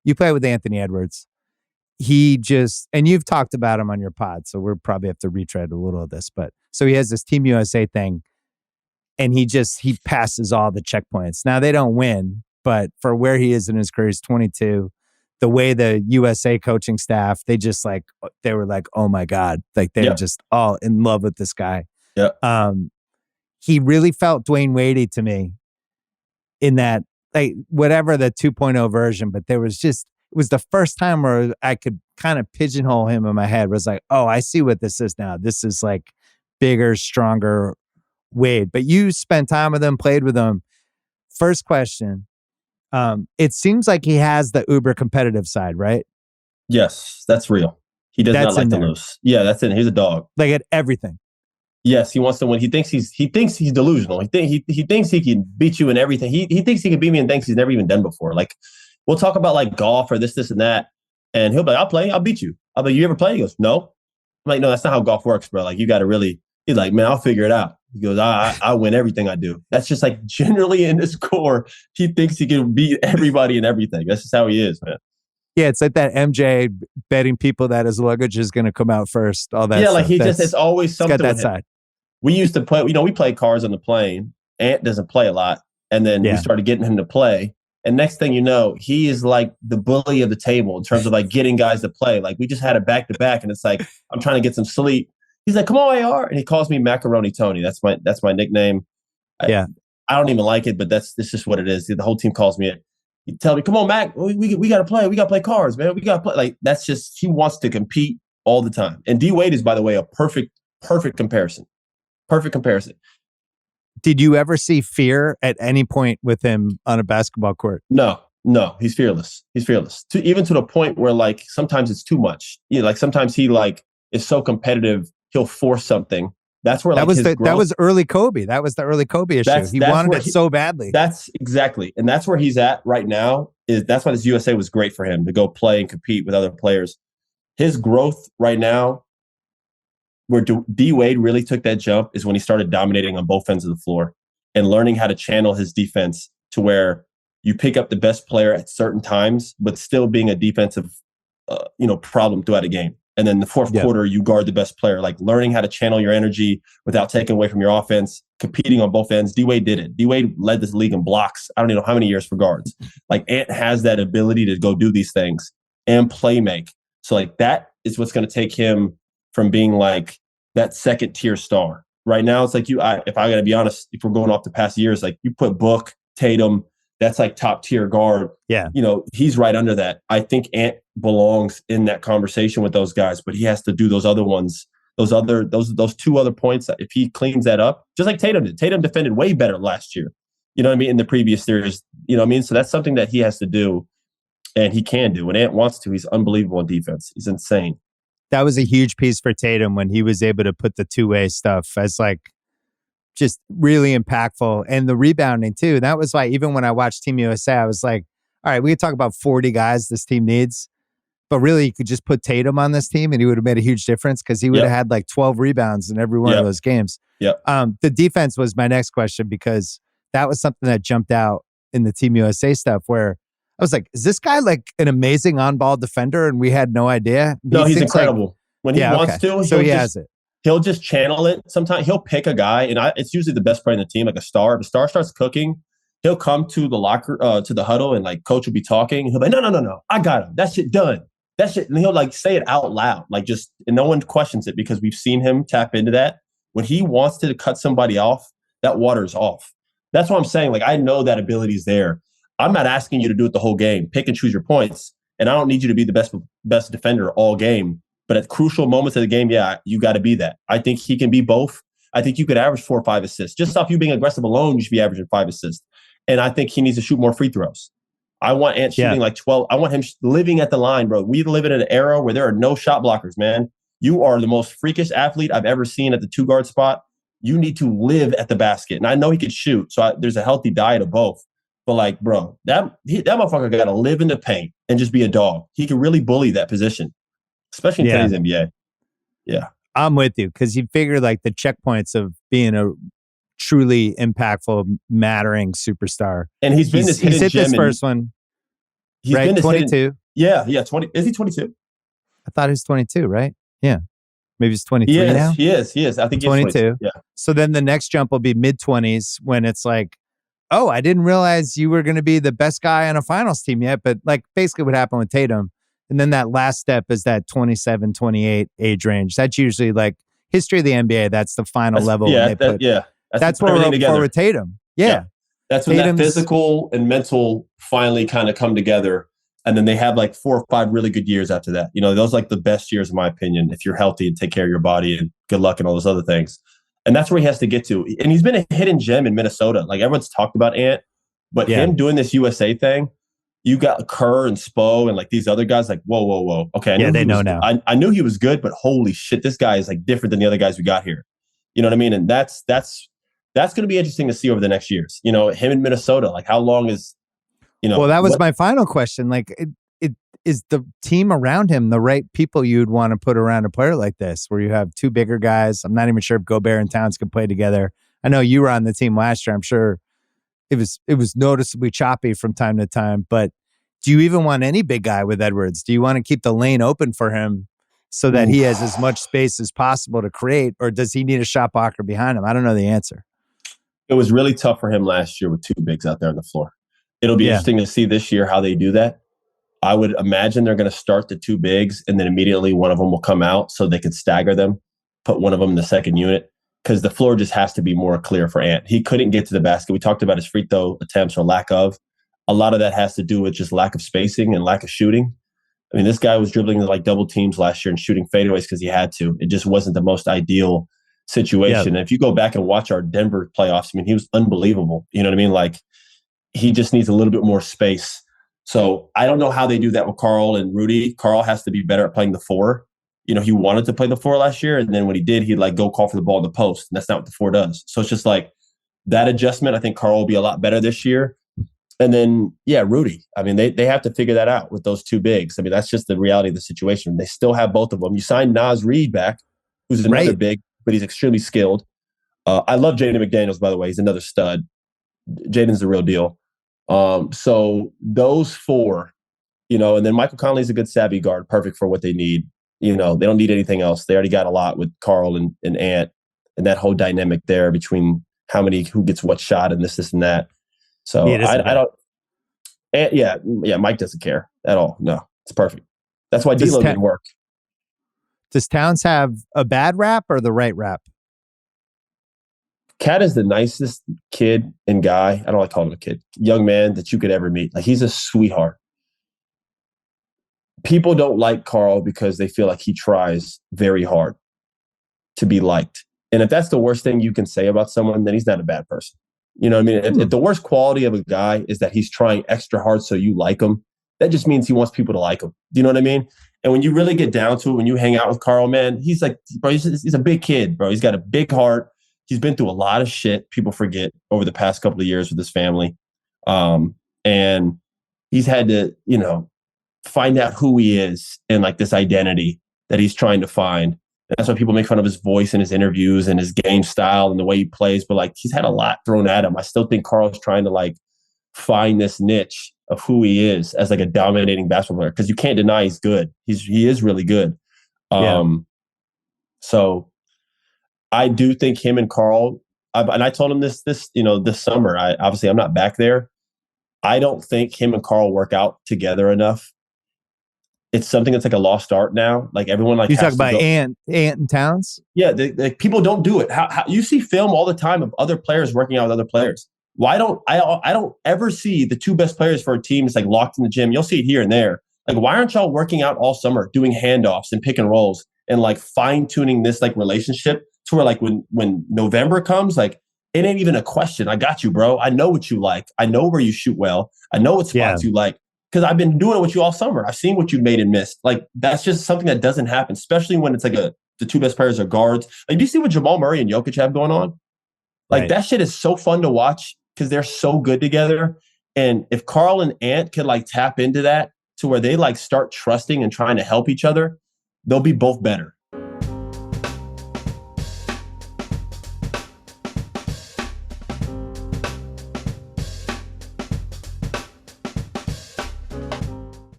You play with Anthony Edwards. He just, and you've talked about him on your pod, so we'll probably have to retread a little of this, but so he has this Team USA thing, and he passes all the checkpoints. Now they don't win, but for where he is in his career, he's 22. The way the USA coaching staff, they were like, oh my God, like they were just all in love with this guy. Yeah. He really felt Dwayne Wadey to me in that, like, whatever the 2.0 version, but it was the first time where I could kind of pigeonhole him in my head. It was like, oh, I see what this is now. This is like bigger, stronger Wade. But you spent time with him, played with him. First question. It seems like he has the uber competitive side, right? Yes, that's real. He does not like to lose. Yeah, that's it. He's a dog. Like at everything. Yes, he wants to win. He thinks he's delusional. He thinks he can beat you in everything. He thinks he can beat me in things he's never even done before. Like, we'll talk about like golf or this and that, and he'll be like, I'll play, I'll beat you. I'll be like, you ever play? He goes, no. I'm like, no, that's not how golf works, bro. Like, you got to really, he's like, man, I'll figure it out. He goes, I win everything I do. That's just like generally in his core, he thinks he can beat everybody and everything. That's just how he is, man. Yeah, it's like that MJ betting people that his luggage is going to come out first. All that. Yeah, stuff. like it's always something. Got that side. We used to play, we play cards on the plane. Ant doesn't play a lot. And then we started getting him to play. And next thing you know, he is like the bully of the table in terms of like getting guys to play. Like, we just had a back-to-back, and it's like, I'm trying to get some sleep. He's like, come on, AR. And he calls me Macaroni Tony. That's my nickname. I don't even like it, but it's just what it is. The whole team calls me it. He tell me, come on, Mac, we got to play. We got to play cards, man. We got to play. Like, that's just, he wants to compete all the time. And D Wade is, by the way, a perfect comparison. Perfect comparison. Did you ever see fear at any point with him on a basketball court? No, he's fearless. Even to the point where, like, sometimes it's too much. You know, like sometimes he like is so competitive, he'll force something. That's where like that was early Kobe. That was the early Kobe issue. He wanted it so badly. That's exactly. And that's where he's at right now. That's why this USA was great for him to go play and compete with other players. His growth right now, where D Wade really took that jump, is when he started dominating on both ends of the floor and learning how to channel his defense to where you pick up the best player at certain times, but still being a defensive, problem throughout a game. And then the fourth quarter, you guard the best player, like learning how to channel your energy without taking away from your offense, competing on both ends. D Wade did it. D Wade led this league in blocks. I don't even know how many years for guards. Like, Ant has that ability to go do these things and play make. So like that is what's going to take him from being like that second tier star. Right now, it's like if I got to be honest, if we're going off the past years, like you put Book, Tatum, that's like top tier guard. Yeah. He's right under that. I think Ant belongs in that conversation with those guys, but he has to do those other ones, those two other points. If he cleans that up, just like Tatum did. Tatum defended way better last year. You know what I mean? In the previous series, you know what I mean? So that's something that he has to do, and he can do. When Ant wants to, he's unbelievable on defense. He's insane. That was a huge piece for Tatum when he was able to put the two-way stuff as like just really impactful, and the rebounding too. That was why even when I watched Team USA, I was like, all right, we could talk about 40 guys this team needs, but really you could just put Tatum on this team and he would have made a huge difference because he would have had like 12 rebounds in every one of those games. The defense was my next question, because that was something that jumped out in the Team USA stuff where I was like, is this guy like an amazing on-ball defender and we had no idea? No, he's incredible. When he wants to, so he has it. He'll just channel it. Sometimes he'll pick a guy, and it's usually the best player in the team, like a star. If a star starts cooking, he'll come to the locker, to the huddle, and like coach will be talking. He'll be like, no, I got him. That shit done. That shit, and he'll like say it out loud, like just, and no one questions it because we've seen him tap into that. When he wants to cut somebody off, that water's off. That's what I'm saying. Like, I know that ability is there. I'm not asking you to do it the whole game. Pick and choose your points, and I don't need you to be the best defender all game. But at crucial moments of the game, you got to be that. I think he can be both. I think you could average 4 or 5 assists. Just off you being aggressive alone, you should be averaging 5 assists. And I think he needs to shoot more free throws. I want Ant shooting like 12. I want him living at the line, bro. We live in an era where there are no shot blockers, man. You are the most freakish athlete I've ever seen at the 2-guard spot. You need to live at the basket. And I know he can shoot, so there's a healthy diet of both. But like, bro, that motherfucker got to live in the paint and just be a dog. He can really bully that position, especially in today's NBA. Yeah. I'm with you, because you figure like the checkpoints of being a truly impactful, mattering superstar. And he's hit this first one. He's right? been this 22. Yeah, 20. Is he 22? I thought he was 22, right? Yeah. Maybe he's He 23 is. now. He is. He is. I think he's 22. 22. Yeah. So then the next jump will be mid 20s when it's like, oh, I didn't realize you were going to be the best guy on a finals team yet. But like basically what happened with Tatum. And then that last step is that 27, 28 age range. That's usually like history of the NBA. That's the final level. Yeah. When they put, that's what we're hoping for with Tatum. Yeah. That's when that physical and mental finally kind of come together. And then they have like 4 or 5 really good years after that. You know, those are like the best years, in my opinion, if you're healthy and take care of your body and good luck and all those other things. And that's where he has to get to. And he's been a hidden gem in Minnesota. Like everyone's talked about Ant, but him doing this USA thing, you got Kerr and Spo and like these other guys like, whoa. Okay. They know now. I knew he was good, but holy shit, this guy is like different than the other guys we got here. You know what I mean? And that's going to be interesting to see over the next years. You know, him in Minnesota, like how long is, you know. Well, that was my final question. Like, it is the team around him the right people you'd want to put around a player like this, where you have 2 bigger guys? I'm not even sure if Gobert and Towns could play together. I know you were on the team last year. I'm sure it was noticeably choppy from time to time. But do you even want any big guy with Edwards? Do you want to keep the lane open for him so that he has as much space as possible to create, or does he need a shot blocker behind him? I don't know the answer. It was really tough for him last year with 2 bigs out there on the floor. It'll be interesting to see this year how they do that. I would imagine they're going to start the 2 bigs and then immediately one of them will come out so they could stagger them, put one of them in the second unit, because the floor just has to be more clear for Ant. He couldn't get to the basket. We talked about his free throw attempts or lack of. A lot of that has to do with just lack of spacing and lack of shooting. I mean, this guy was dribbling like double teams last year and shooting fadeaways because he had to. It just wasn't the most ideal situation. And if you go back and watch our Denver playoffs, I mean, he was unbelievable. You know what I mean? Like, he just needs a little bit more space. So I don't know how they do that with Carl and Rudy. Carl has to be better at playing the 4. You know, he wanted to play the 4 last year, and then when he did, he'd like go call for the ball in the post. And that's not what the 4 does. So it's just like that adjustment. I think Carl will be a lot better this year. And then, Rudy. I mean, they have to figure that out with those 2 bigs. I mean, that's just the reality of the situation. They still have both of them. You signed Naz Reid back, who's another big, but he's extremely skilled. I love Jaden McDaniels, by the way. He's another stud. Jaden's the real deal. So those 4, you know, and then Michael Conley's a good savvy guard, perfect for what they need. You know, they don't need anything else. They already got a lot with Carl and Ant, and that whole dynamic there between who gets what shot and this and that. So I don't. And Mike doesn't care at all. No, it's perfect. That's why D'Lo didn't work. Does Towns have a bad rap or the right rap? Cat is the nicest kid and guy. I don't like calling him a kid, young man that you could ever meet. Like, he's a sweetheart. People don't like Carl because they feel like he tries very hard to be liked. And if that's the worst thing you can say about someone, then he's not a bad person. You know what I mean? If the worst quality of a guy is that he's trying extra hard so you like him, that just means he wants people to like him. Do you know what I mean? And when you really get down to it, when you hang out with Carl, man, he's like, bro, he's a big kid, bro. He's got a big heart. He's been through a lot of shit. People forget over the past couple of years with his family. And he's had to, you know, find out who he is and like this identity that he's trying to find. And that's why people make fun of his voice in his interviews and his game style and the way he plays. But like, he's had a lot thrown at him. I still think Carl's trying to like find this niche of who he is as like a dominating basketball player, because you can't deny he's good. He is really good. So I do think him and Carl, and I told him this summer. I'm not back there. I don't think him and Carl work out together enough. It's something that's like a lost art now. Like, everyone like you talk about Ant and Towns. Yeah, people don't do it. How you see film all the time of other players working out with other players. Why don't I don't ever see the 2 best players for a team is like locked in the gym. You'll see it here and there. Like, why aren't y'all working out all summer, doing handoffs and pick and rolls and like fine tuning this like relationship to where like when November comes, like, it ain't even a question. I got you, bro. I know what you like. I know where you shoot well. I know what spots you like, because I've been doing it with you all summer. I've seen what you made and missed. Like, that's just something that doesn't happen, especially when it's like the 2 best players are guards. Like, do you see what Jamal Murray and Jokic have going on? Like, that shit is so fun to watch because they're so good together. And if Carl and Ant could like tap into that to where they like start trusting and trying to help each other, they'll be both better.